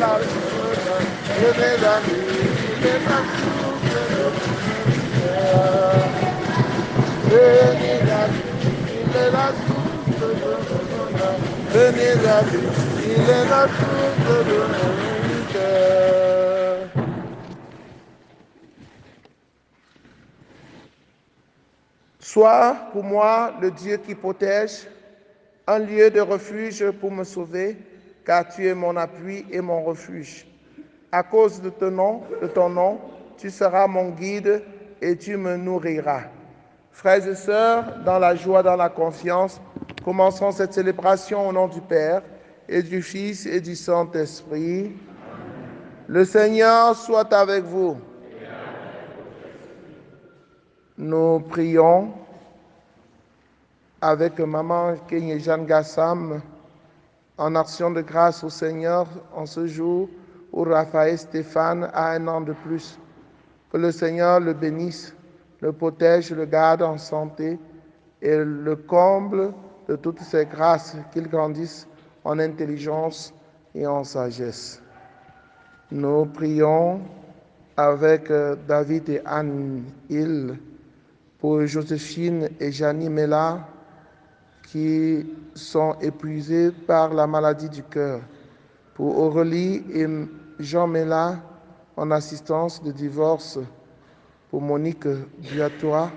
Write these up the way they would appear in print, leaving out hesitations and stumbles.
la source de mes amis. Il est la source de mon cœur. Venez à lui, il est la source de mon bonheur. Venez à lui, il est la source de mon cœur. Sois pour moi le Dieu qui protège, un lieu de refuge pour me sauver, car tu es mon appui et mon refuge. À cause de ton nom, tu seras mon guide et tu me nourriras. Frères et sœurs, dans la joie, dans la confiance, commençons cette célébration au nom du Père et du Fils et du Saint-Esprit. Le Seigneur soit avec vous. Nous prions avec maman Kenye Jeanne Gassam en action de grâce au Seigneur en ce jour où Raphaël Stéphane a un an de plus. Que le Seigneur le bénisse, le protège, le garde en santé et le comble de toutes ses grâces, qu'il grandisse en intelligence et en sagesse. Nous prions avec David et Anne Hill pour Joséphine et Janie Mella qui sont épuisés par la maladie du cœur, pour Aurélie et Jean Mella en assistance de divorce, pour Monique Buatois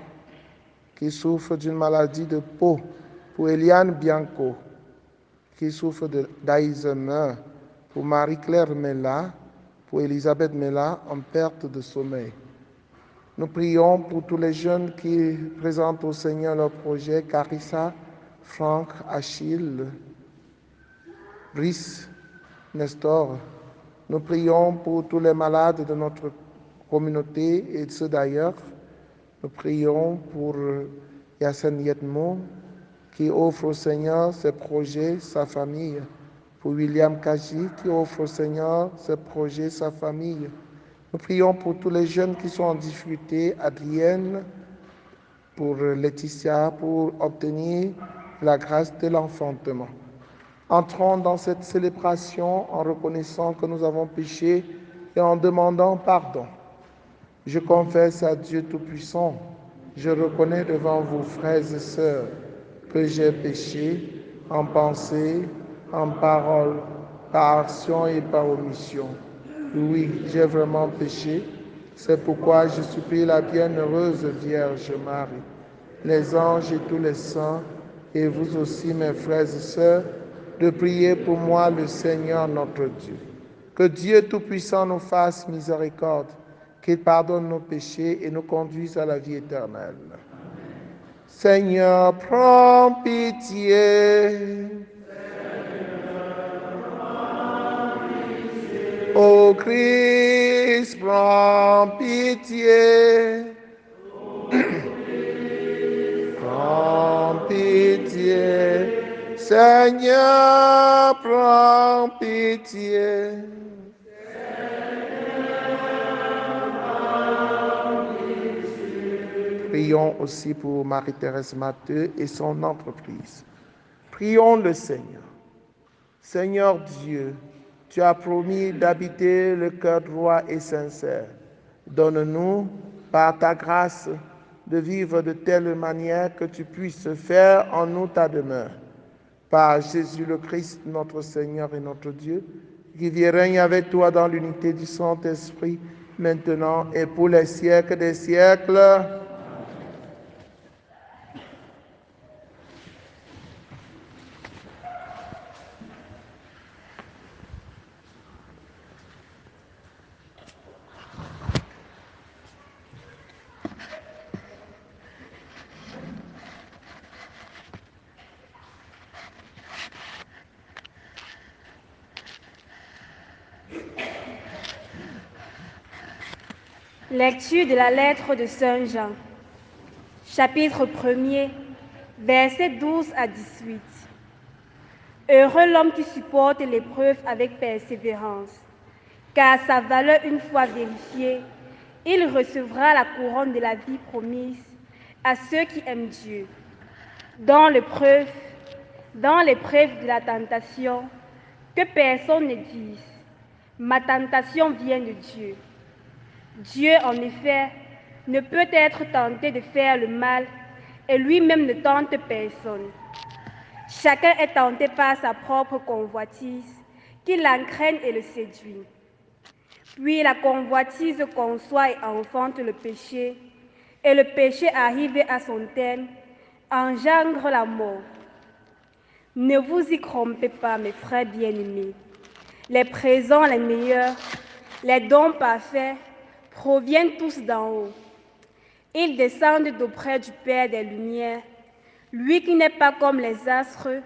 qui souffre d'une maladie de peau, pour Eliane Bianco qui souffre d'Alzheimer, pour Marie-Claire Mella, pour Elisabeth Mella en perte de sommeil. Nous prions pour tous les jeunes qui présentent au Seigneur leur projet, Carissa, Franck, Achille, Brice, Nestor. Nous prions pour tous les malades de notre communauté et ceux d'ailleurs. Nous prions pour Yassine Yetmo qui offre au Seigneur ses projets, sa famille. Pour William Kaji qui offre au Seigneur ses projets, sa famille. Nous prions pour tous les jeunes qui sont en difficulté, Adrienne, pour Laetitia, pour obtenir la grâce de l'enfantement. Entrons dans cette célébration en reconnaissant que nous avons péché et en demandant pardon. Je confesse à Dieu Tout-Puissant, je reconnais devant vous, frères et sœurs, que j'ai péché en pensée, en parole, par action et par omission. Oui, j'ai vraiment péché. C'est pourquoi je supplie la bienheureuse Vierge Marie, les anges et tous les saints, et vous aussi, mes frères et sœurs, de prier pour moi le Seigneur notre Dieu. Que Dieu Tout-Puissant nous fasse miséricorde, qu'il pardonne nos péchés et nous conduise à la vie éternelle. Seigneur, prends pitié. Ô Christ, prends pitié. Prends pitié. Seigneur, prends pitié. Prions aussi pour Marie-Thérèse Matteux et son entreprise. Prions le Seigneur. Seigneur Dieu, tu as promis d'habiter le cœur droit et sincère. Donne-nous, par ta grâce, de vivre de telle manière que tu puisses faire en nous ta demeure. Par Jésus le Christ, notre Seigneur et notre Dieu, qui vit et règne avec toi dans l'unité du Saint-Esprit, maintenant et pour les siècles des siècles. Lecture de la lettre de Saint Jean, chapitre 1er, versets 12 à 18. Heureux l'homme qui supporte l'épreuve avec persévérance, car sa valeur une fois vérifiée, il recevra la couronne de la vie promise à ceux qui aiment Dieu. Dans l'épreuve de la tentation, que personne ne dise Ma tentation vient de Dieu. Dieu, en effet, ne peut être tenté de faire le mal et lui-même ne tente personne. Chacun est tenté par sa propre convoitise qui l'entraîne et le séduit. Puis la convoitise conçoit et enfante le péché, et le péché arrivé à son terme engendre la mort. Ne vous y trompez pas, mes frères bien-aimés. Les présents les meilleurs, les dons parfaits proviennent tous d'en haut. Ils descendent d'auprès du Père des Lumières, lui qui n'est pas comme les astres,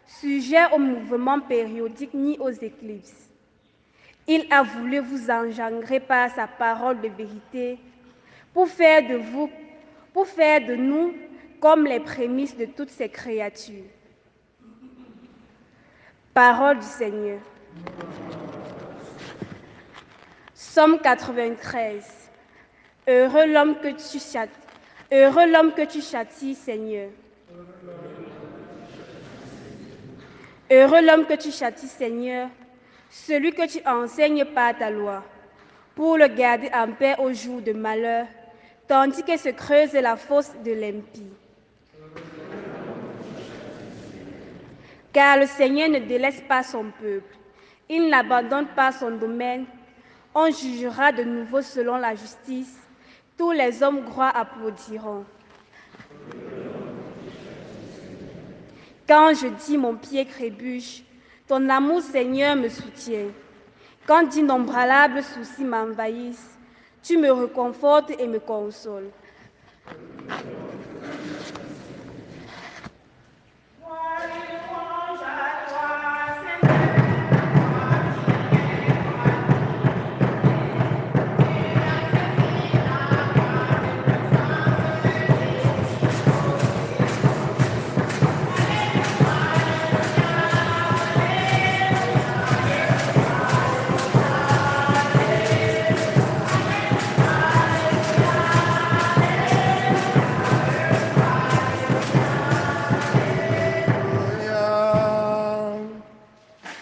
sujet aux mouvements périodiques ni aux éclipses. Il a voulu vous engendrer par sa parole de vérité pour faire de nous comme les prémices de toutes ces créatures. Parole du Seigneur. Psaume 93. Heureux l'homme que tu châties, Seigneur. Heureux l'homme que tu châties, Seigneur, celui que tu enseignes par ta loi, pour le garder en paix au jour de malheur, tandis que se creuse la fosse de l'impie. Car le Seigneur ne délaisse pas son peuple, il n'abandonne pas son domaine. On jugera de nouveau selon la justice, tous les hommes droits applaudiront. Quand je dis mon pied trébuche, ton amour, Seigneur, me soutient. Quand d'innombrables soucis m'envahissent, tu me réconfortes et me consoles.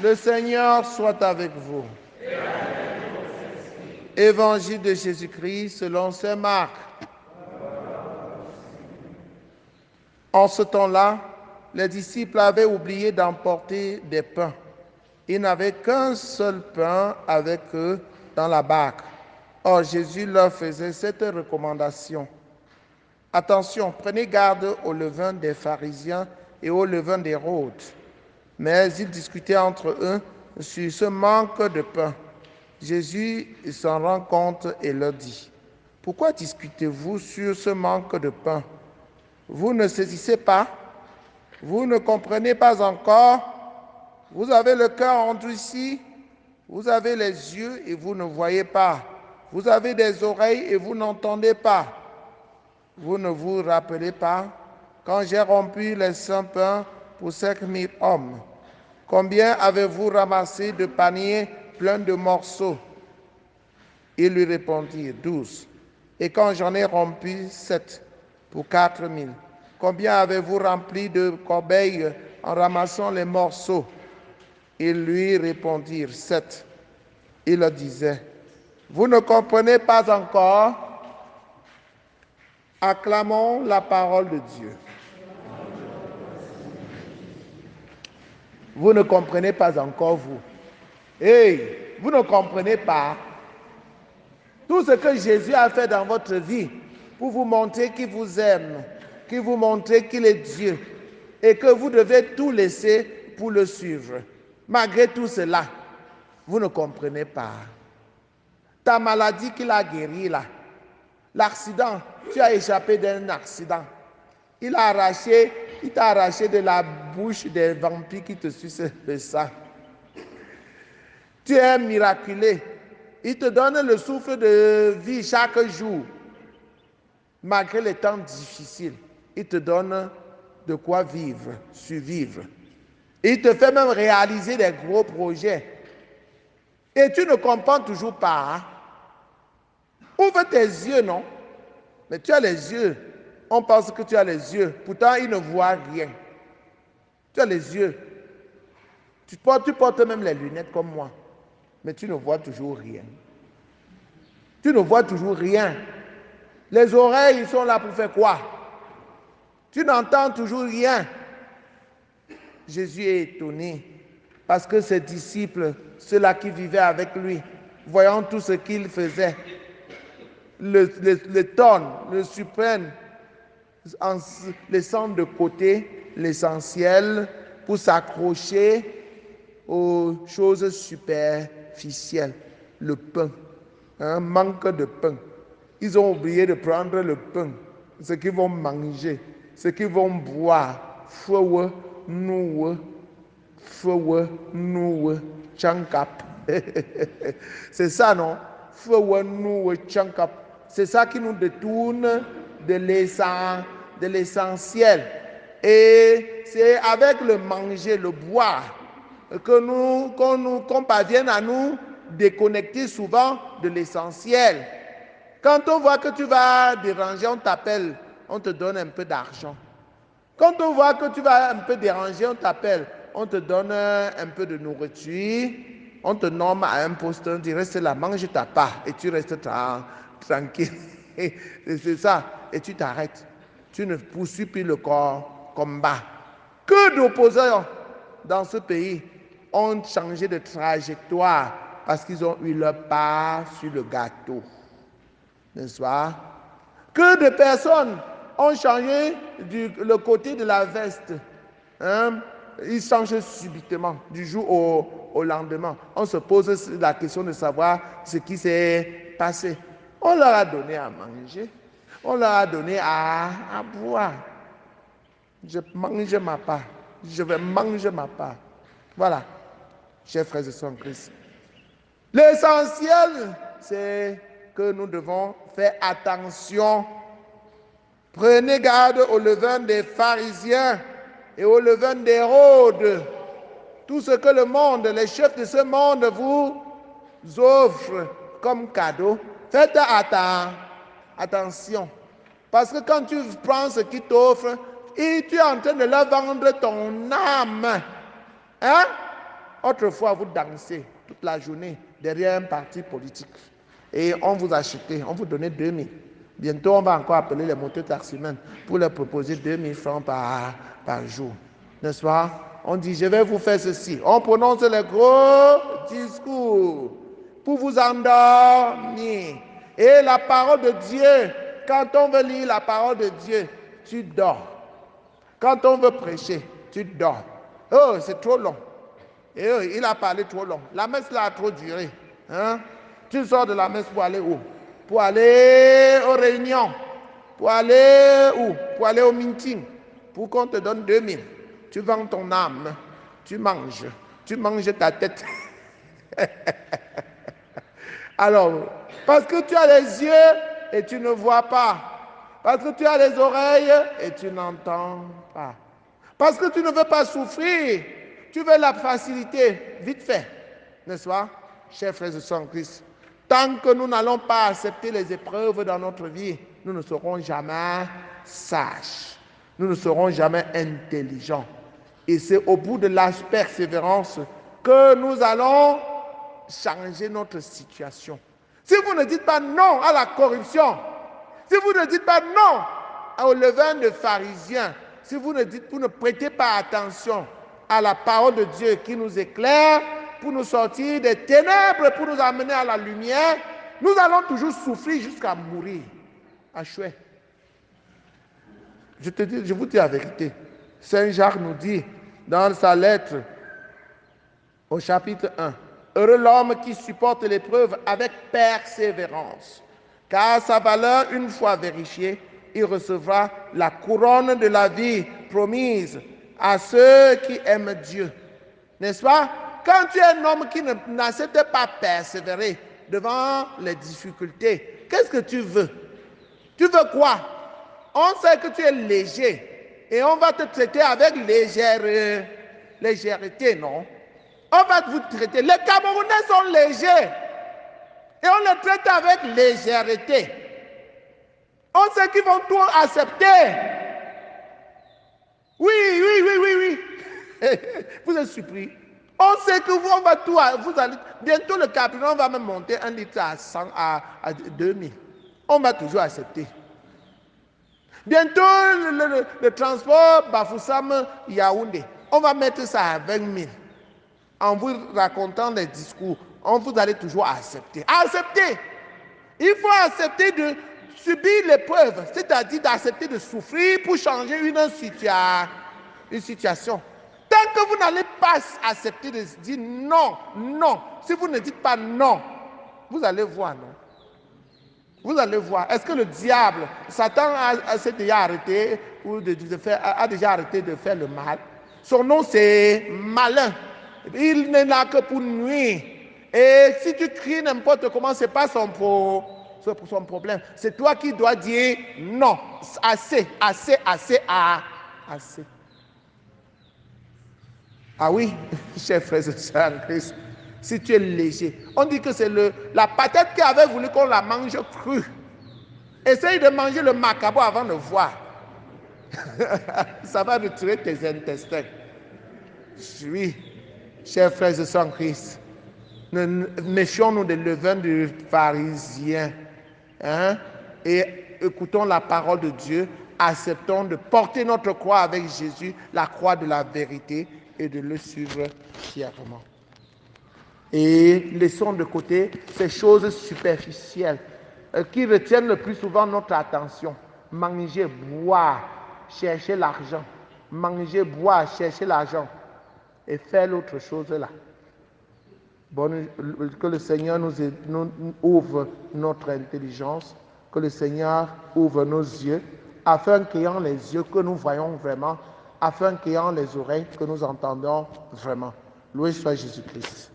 Le Seigneur soit avec vous. Évangile de Jésus-Christ selon saint Marc. En ce temps-là, les disciples avaient oublié d'emporter des pains. Ils n'avaient qu'un seul pain avec eux dans la barque. Or, Jésus leur faisait cette recommandation. Attention, prenez garde au levain des pharisiens et au levain d'Hérode. Mais ils discutaient entre eux sur ce manque de pain. Jésus s'en rend compte et leur dit, « Pourquoi discutez-vous sur ce manque de pain? Vous ne saisissez pas? Vous ne comprenez pas encore? Vous avez le cœur endurci? Vous avez les yeux et vous ne voyez pas? Vous avez des oreilles et vous n'entendez pas? Vous ne vous rappelez pas quand j'ai rompu les 5 pains pour 5000 hommes? Combien avez-vous ramassé de paniers pleins de morceaux? » Ils lui répondirent, 12. Et quand j'en ai rompu 7 pour 4000, combien avez-vous rempli de corbeilles en ramassant les morceaux? Ils lui répondirent, 7. Il leur disait, vous ne comprenez pas encore? Acclamons la parole de Dieu. Vous ne comprenez pas encore, vous. Hey, vous ne comprenez pas tout ce que Jésus a fait dans votre vie pour vous montrer qu'il vous aime, qu'il vous montre qu'il est Dieu et que vous devez tout laisser pour le suivre. Malgré tout cela, vous ne comprenez pas. Ta maladie qu'il a guérie là, l'accident, tu as échappé d'un accident. Il t'a arraché de la bouche des vampires qui te sucent le sang. Tu es miraculé. Il te donne le souffle de vie chaque jour. Malgré les temps difficiles, il te donne de quoi vivre, survivre. Il te fait même réaliser des gros projets. Et tu ne comprends toujours pas. Hein? Ouvre tes yeux, non? Mais tu as les yeux. On pense que tu as les yeux. Pourtant, ils ne voient rien. Tu as les yeux. Tu portes même les lunettes comme moi. mais tu ne vois toujours rien. Tu ne vois toujours rien. Les oreilles, ils sont là pour faire quoi? Tu n'entends toujours rien. Jésus est étonné parce que ses disciples, ceux-là qui vivaient avec lui, voyant tout ce qu'il faisait, le tonnent, le suppriment, en laissant de côté l'essentiel pour s'accrocher aux choses superficielles, le pain, un manque de pain. Ils ont oublié de prendre le pain, ce qu'ils vont manger, ce qu'ils vont boire. Fouwe, nouwe, fouwe, nouwe, chankap. C'est ça, non? Fouwe, nouwe, chankap. C'est ça qui nous détourne de l'essentiel. Et c'est avec le manger, le boire, qu'on parvienne à nous déconnecter souvent de l'essentiel. Quand on voit que tu vas déranger, on t'appelle, on te donne un peu d'argent. Quand on voit que tu vas un peu déranger, on t'appelle, on te donne un peu de nourriture, on te nomme à un poste, on dit reste là, mange ta part et tu restes tranquille. C'est ça, et tu t'arrêtes. Tu ne poursuis plus le combat. Que d'opposants dans ce pays ont changé de trajectoire parce qu'ils ont eu leur part sur le gâteau. N'est-ce pas? Que de personnes ont changé le côté de la veste. Hein? Ils changent subitement, du jour au lendemain. On se pose la question de savoir ce qui s'est passé. On leur a donné à manger, on leur a donné à boire. Je mange ma part, je vais manger ma part. Voilà, chers frères et sœurs en Christ. L'essentiel, c'est que nous devons faire attention. Prenez garde au levain des pharisiens et au levain d'Hérode. Tout ce que le monde, les chefs de ce monde vous offrent comme cadeau, faites attention. Parce que quand tu prends ce qu'ils t'offrent, et tu es en train de leur vendre ton âme. Hein? Autrefois, vous dansez toute la journée derrière un parti politique. Et on vous achetait, on vous donnait 2000. Bientôt, on va encore appeler les mototaximens pour leur proposer 2000 francs par jour. N'est-ce pas? On dit, je vais vous faire ceci. On prononce les gros discours pour vous endormir. Et la parole de Dieu, quand on veut lire la parole de Dieu, tu dors. Quand on veut prêcher, tu dors. Oh, c'est trop long. Et il a parlé trop long. La messe là a trop duré. Hein? Tu sors de la messe pour aller où? Pour aller aux réunions. Pour aller où? Pour aller au meeting. Pour qu'on te donne 2000. Tu vends ton âme. Tu manges. Tu manges ta tête. Alors, parce que tu as les yeux et tu ne vois pas. Parce que tu as les oreilles et tu n'entends pas. Parce que tu ne veux pas souffrir. Tu veux la facilité, vite fait. N'est-ce pas, chers frères et sœurs en Christ? Tant que nous n'allons pas accepter les épreuves dans notre vie, nous ne serons jamais sages. Nous ne serons jamais intelligents. Et c'est au bout de la persévérance que nous allons changer notre situation. Si vous ne dites pas non à la corruption, si vous ne dites pas non au levain de pharisiens, si vous ne prêtez pas attention à la parole de Dieu qui nous éclaire pour nous sortir des ténèbres, pour nous amener à la lumière, nous allons toujours souffrir jusqu'à mourir. Achoué. Je vous dis la vérité. Saint Jacques nous dit dans sa lettre au chapitre 1, « Heureux l'homme qui supporte l'épreuve avec persévérance, car sa valeur, une fois vérifiée, il recevra la couronne de la vie promise à ceux qui aiment Dieu. » N'est-ce pas? Quand tu es un homme qui n'accepte pas persévérer devant les difficultés, qu'est-ce que tu veux? Tu veux quoi? On sait que tu es léger et on va te traiter avec légèreté, non? On va vous traiter. Les Camerounais sont légers et on les traite avec légèreté. On sait qu'ils vont tout accepter. Oui. Vous êtes surpris. On On sait que on va tout, vous allez, bientôt le carburant va même monter 1 litre à 100, à 2000. On va toujours accepter. Bientôt, le transport Bafoussam-Yaoundé, on va mettre ça à 20 000. En vous racontant des discours, vous allez toujours accepter. Accepter! Il faut accepter de subir l'épreuve, c'est-à-dire d'accepter de souffrir pour changer une situation. Tant que vous n'allez pas accepter de dire non, non, si vous ne dites pas non, vous allez voir, non? Vous allez voir. Est-ce que le diable, Satan s'est déjà arrêté ou a déjà arrêté de faire le mal? Son nom c'est malin. Il n'est là que pour nuire. Et si tu cries n'importe comment, ce n'est pas son problème. C'est toi qui dois dire non. Assez, assez, assez, assez. Ah oui, chers frères et sœurs en Christ, si tu es léger, on dit que c'est la patate qui avait voulu qu'on la mange crue. Essaye de manger le macabo avant de voir. Ça va retirer tes intestins. Oui, chers frères et sœurs en Christ, méfions-nous des levains du pharisien. Hein, et écoutons la parole de Dieu. Acceptons de porter notre croix avec Jésus, la croix de la vérité, et de le suivre fièrement. Et laissons de côté ces choses superficielles qui retiennent le plus souvent notre attention. Manger, boire, chercher l'argent. Manger, boire, chercher l'argent. Et faire l'autre chose là. Bon, que le Seigneur nous ouvre notre intelligence, que le Seigneur ouvre nos yeux, afin qu'ayant les yeux que nous voyons vraiment, afin qu'ayant les oreilles que nous entendons vraiment. Loué soit Jésus-Christ.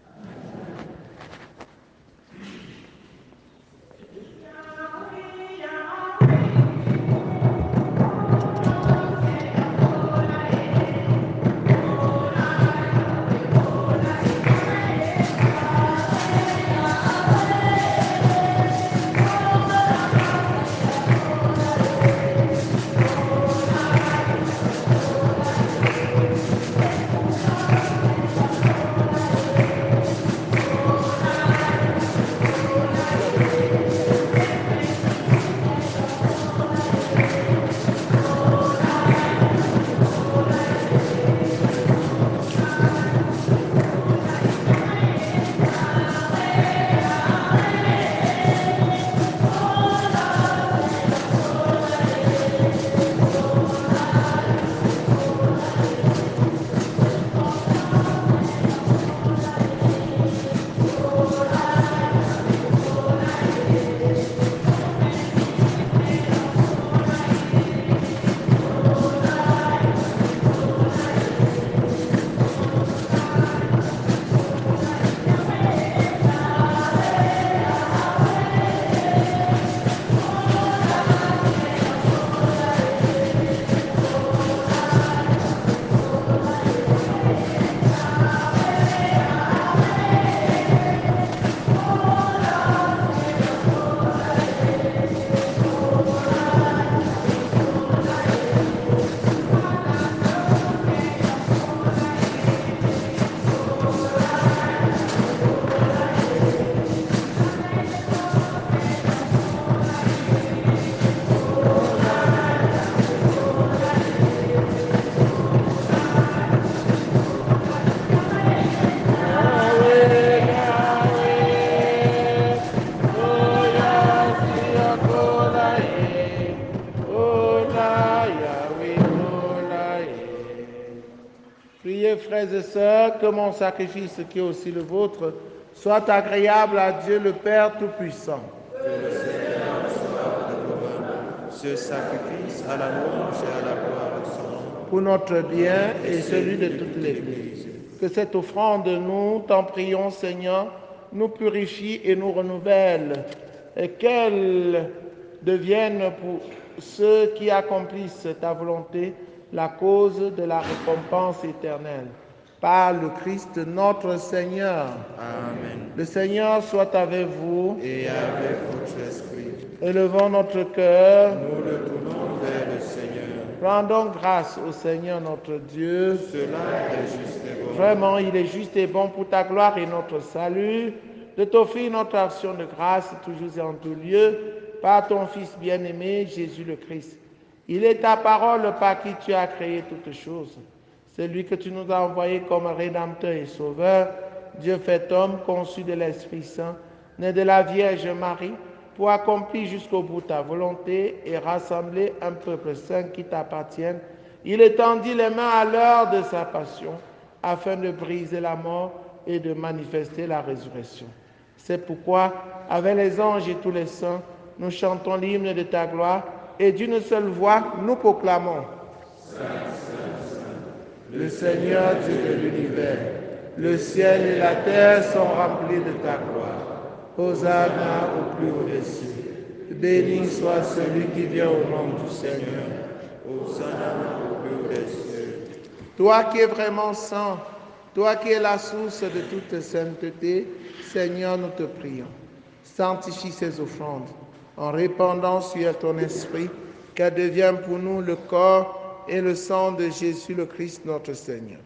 Priez, frères et sœurs, que mon sacrifice, qui est aussi le vôtre, soit agréable à Dieu le Père Tout-Puissant. Que le Seigneur soit agréable, ce sacrifice à la louange et à la gloire de son nom. Pour notre bien et celui de toute l'Église. Que cette offrande, nous t'en prions, Seigneur, nous purifie et nous renouvelle, et qu'elle devienne pour ceux qui accomplissent ta volonté la cause de la récompense éternelle. Par le Christ notre Seigneur. Amen. Le Seigneur soit avec vous. Et avec votre esprit. Élevons notre cœur. Nous le tournons vers le Seigneur. Rendons grâce au Seigneur notre Dieu. Cela est juste et bon. Vraiment, il est juste et bon pour ta gloire et notre salut de t'offrir notre action de grâce toujours et en tout lieu par ton Fils bien-aimé, Jésus le Christ. Il est ta parole par qui tu as créé toutes choses. C'est lui que tu nous as envoyé comme Rédempteur et Sauveur, Dieu fait homme, conçu de l'Esprit Saint, né de la Vierge Marie, pour accomplir jusqu'au bout ta volonté et rassembler un peuple saint qui t'appartienne. Il étendit les mains à l'heure de sa passion, afin de briser la mort et de manifester la résurrection. C'est pourquoi, avec les anges et tous les saints, nous chantons l'hymne de ta gloire et d'une seule voix, nous proclamons. Le Seigneur Dieu de l'univers, le ciel et la terre sont remplis de ta gloire. Hosanna au plus haut des cieux. Béni soit celui qui vient au nom du Seigneur. Hosanna au plus haut des cieux. Toi qui es vraiment saint, toi qui es la source de toute sainteté, Seigneur, nous te prions. Sanctifie ces offrandes en répandant sur ton esprit qu'elles deviennent pour nous le corps et le sang de Jésus le Christ notre Seigneur.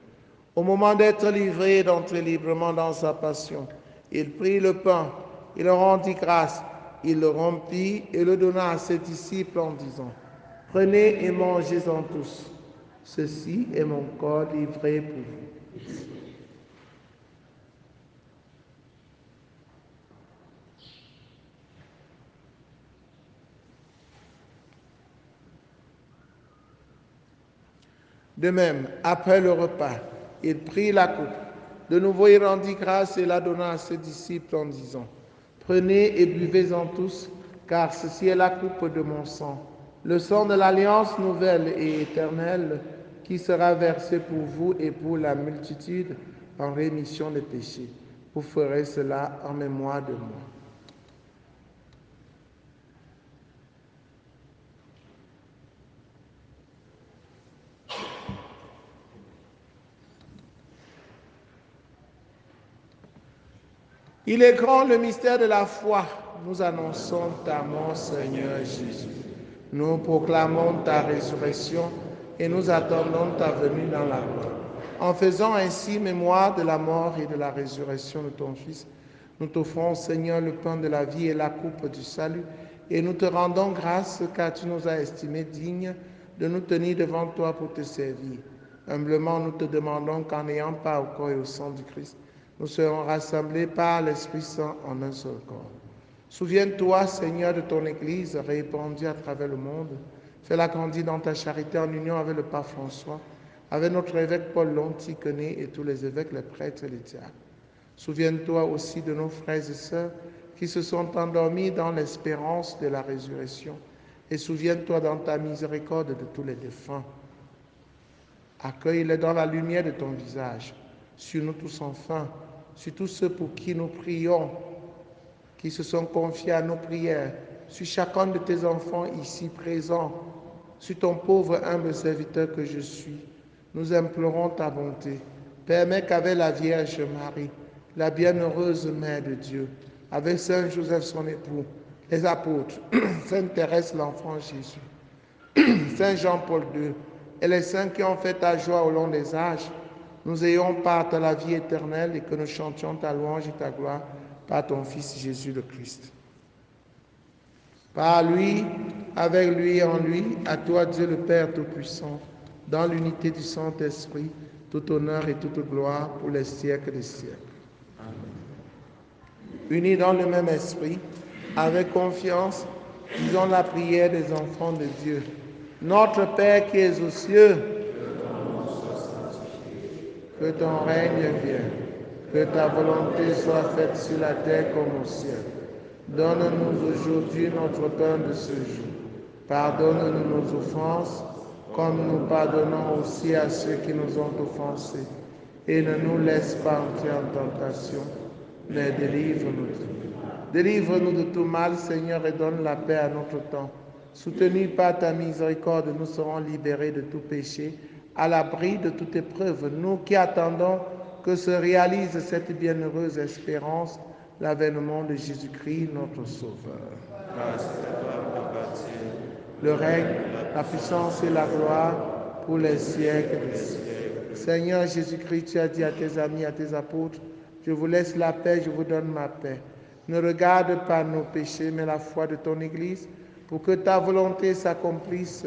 Au moment d'être livré et d'entrer librement dans sa passion, il prit le pain, il rendit grâce, il le rompit et le donna à ses disciples en disant, « Prenez et mangez-en tous. Ceci est mon corps livré pour vous. » De même, après le repas, il prit la coupe. De nouveau, il rendit grâce et la donna à ses disciples en disant, « Prenez et buvez-en tous, car ceci est la coupe de mon sang, le sang de l'alliance nouvelle et éternelle, qui sera versé pour vous et pour la multitude en rémission des péchés. Vous ferez cela en mémoire de moi. » Il est grand le mystère de la foi. Nous annonçons ta mort, Seigneur Jésus. Nous proclamons ta résurrection et nous attendons ta venue dans la gloire. En faisant ainsi mémoire de la mort et de la résurrection de ton Fils, nous t'offrons, Seigneur, le pain de la vie et la coupe du salut, et nous te rendons grâce car tu nous as estimés dignes de nous tenir devant toi pour te servir. Humblement, nous te demandons qu'en ayant part au corps et au sang du Christ, nous serons rassemblés par l'Esprit Saint en un seul corps. Souviens-toi, Seigneur, de ton Église répandue à travers le monde. Fais-la grandir dans ta charité en union avec le pape François, avec notre évêque Paul Lontiquené et tous les évêques, les prêtres et les diacres. Souviens-toi aussi de nos frères et sœurs qui se sont endormis dans l'espérance de la résurrection. Et souviens-toi dans ta miséricorde de tous les défunts. Accueille-les dans la lumière de ton visage. Sur nous tous enfin, sur tous ceux pour qui nous prions, qui se sont confiés à nos prières, sur chacun de tes enfants ici présents, sur ton pauvre humble serviteur que je suis. Nous implorons ta bonté. Permets qu'avec la Vierge Marie, la bienheureuse Mère de Dieu, avec Saint Joseph son époux, les apôtres, Sainte Thérèse l'enfant Jésus, Saint Jean-Paul II et les saints qui ont fait ta joie au long des âges, nous ayons part à la vie éternelle et que nous chantions ta louange et ta gloire par ton Fils Jésus le Christ. Par lui, avec lui et en lui, à toi Dieu le Père Tout-Puissant, dans l'unité du Saint-Esprit, tout honneur et toute gloire pour les siècles des siècles. Amen. Unis dans le même esprit, avec confiance, disons la prière des enfants de Dieu. Notre Père qui es aux cieux, que ton règne vienne, que ta volonté soit faite sur la terre comme au ciel. Donne-nous aujourd'hui notre pain de ce jour. Pardonne-nous nos offenses, comme nous pardonnons aussi à ceux qui nous ont offensés. Et ne nous laisse pas entrer en tentation, mais délivre-nous de tout. Délivre-nous de tout mal, Seigneur, et donne la paix à notre temps. Soutenus par ta miséricorde, nous serons libérés de tout péché, à l'abri de toute épreuve, nous qui attendons que se réalise cette bienheureuse espérance, l'avènement de Jésus-Christ, notre Sauveur. Grâce à toi, Père, Le règne, la la puissance et la gloire pour les siècles des siècles. Seigneur Jésus-Christ, tu as dit à tes amis, à tes apôtres, je vous laisse la paix, je vous donne ma paix. Ne regarde pas nos péchés, mais la foi de ton Église, pour que ta volonté s'accomplisse.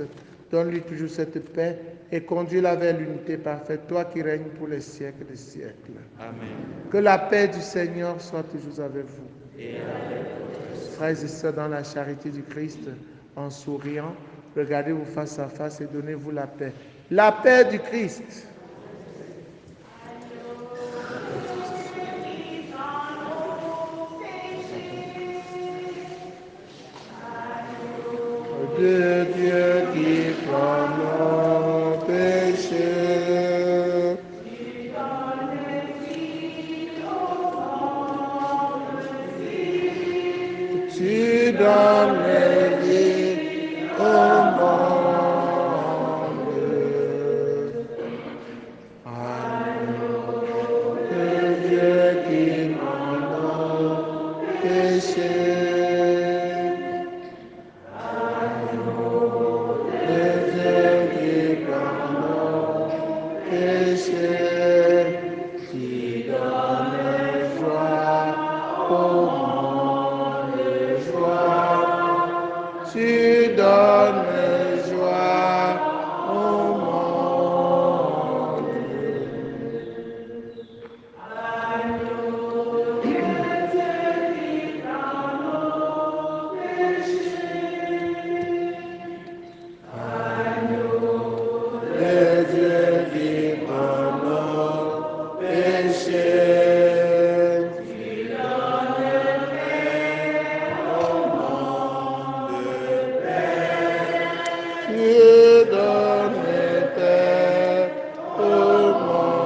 Donne-lui toujours cette paix et conduis-la vers l'unité parfaite, toi qui règnes pour les siècles des siècles. Amen. Que la paix du Seigneur soit toujours avec vous. Et avec votre esprit. Frères et sœurs, dans la charité du Christ, en souriant, regardez-vous face à face et donnez-vous la paix. La paix du Christ. De Dieu qui prend nos péchés. Tu donnes la vie au monde. Agneau de Dieu qui prend nos péchés. Agneau de Dieu qui prend nos péchés. Qui donne joie au monde. Tu donnes joie au monde. Le Dieu qui prend nos péchés. Tu donnes paix au monde.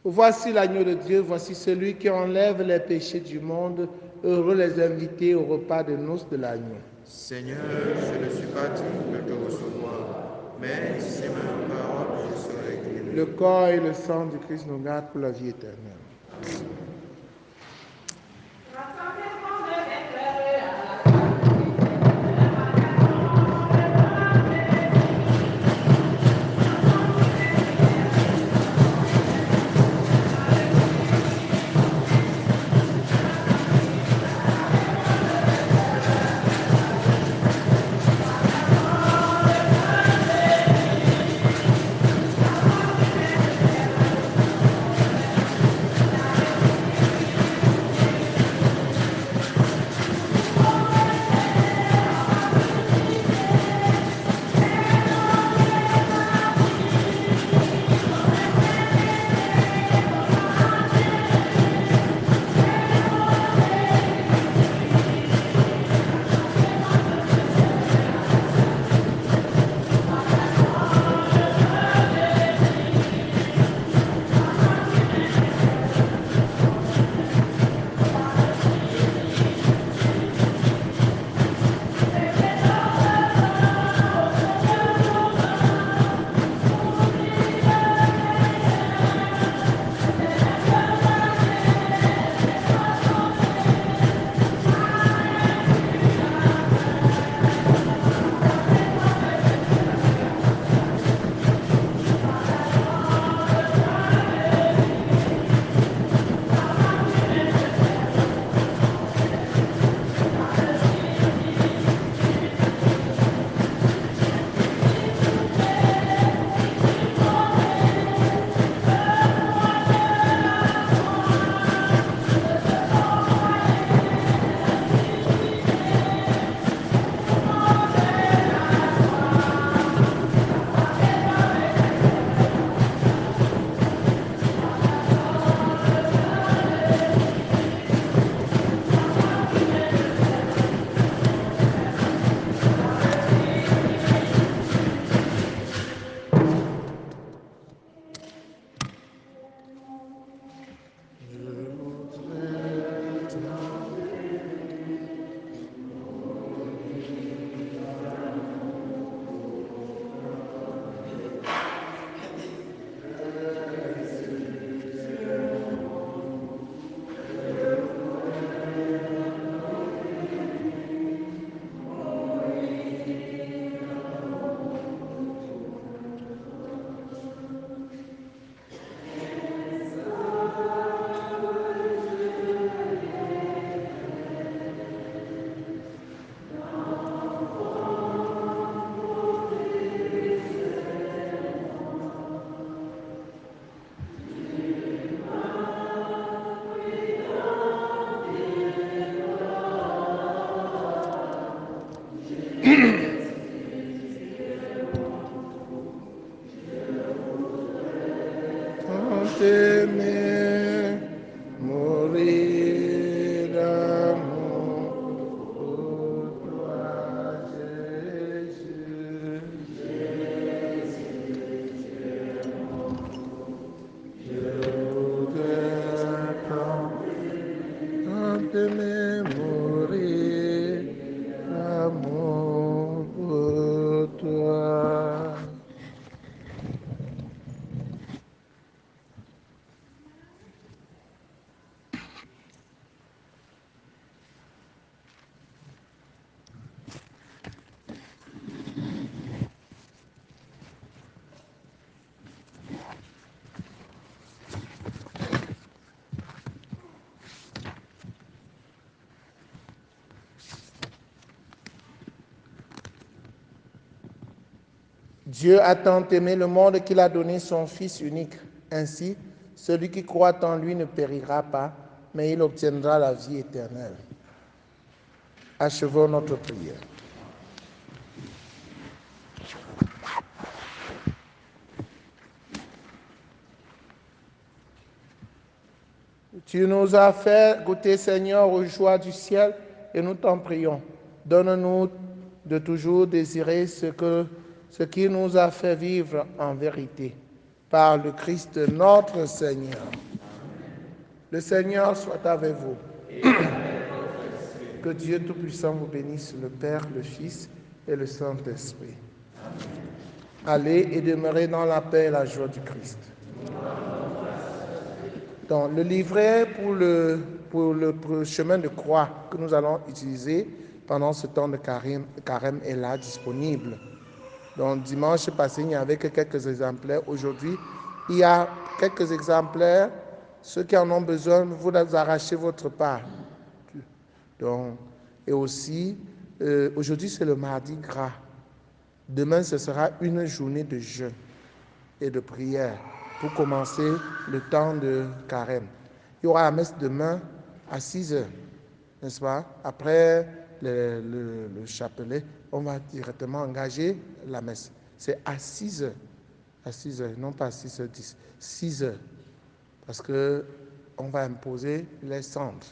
Voici l'agneau de Dieu, voici celui qui enlève les péchés du monde. Heureux les invités au repas de noces de l'agneau. Seigneur, je ne suis pas digne de te recevoir, mais si ma parole, je serai guéri. Le corps et le sang du Christ nous gardent pour la vie éternelle. Tant aimé, mourir d'amour pour toi, Jésus. Je voudrais tant aimé, mourir d'amour pour toi. Dieu a tant aimé le monde qu'il a donné son Fils unique. Ainsi, celui qui croit en lui ne périra pas, mais il obtiendra la vie éternelle. Achevons notre prière. Tu nous as fait goûter, Seigneur, aux joies du ciel et nous t'en prions. Donne-nous de toujours désirer ce qui nous a fait vivre en vérité. Par le Christ notre Seigneur. Le Seigneur soit avec vous. Que Dieu Tout-Puissant vous bénisse, le Père, le Fils et le Saint-Esprit. Allez et demeurez dans la paix et la joie du Christ. Donc, le livret pour le chemin de croix que nous allons utiliser pendant ce temps de carême est là, disponible. Donc, dimanche passé, il n'y avait que quelques exemplaires. Aujourd'hui, il y a quelques exemplaires. Ceux qui en ont besoin, vous arrachez votre part. Donc, et aussi, aujourd'hui, c'est le mardi gras. Demain, ce sera une journée de jeûne et de prière pour commencer le temps de carême. Il y aura la messe demain à 6 heures, n'est-ce pas? Après le chapelet, on va directement engager la messe. C'est à 6 heures, non pas à 6h10, 6 heures, parce qu'on va imposer les cendres.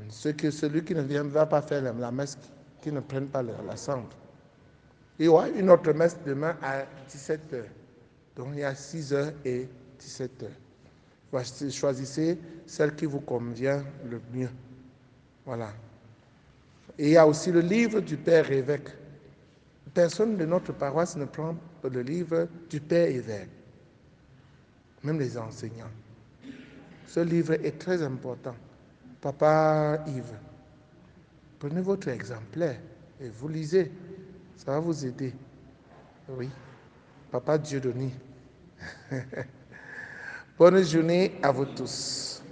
Celui qui ne viendra pas faire la messe, qui ne prenne pas la cendre. Il y aura une autre messe demain à 17 heures. Donc il y a 6 heures et 17 heures. Choisissez celle qui vous convient le mieux. Voilà. Et il y a aussi le livre du Père évêque. Personne de notre paroisse ne prend le livre du Père évêque, même les enseignants. Ce livre est très important. Papa Yves, prenez votre exemplaire et vous lisez. Ça va vous aider. Oui. Papa Dieudonné. Bonne journée à vous tous.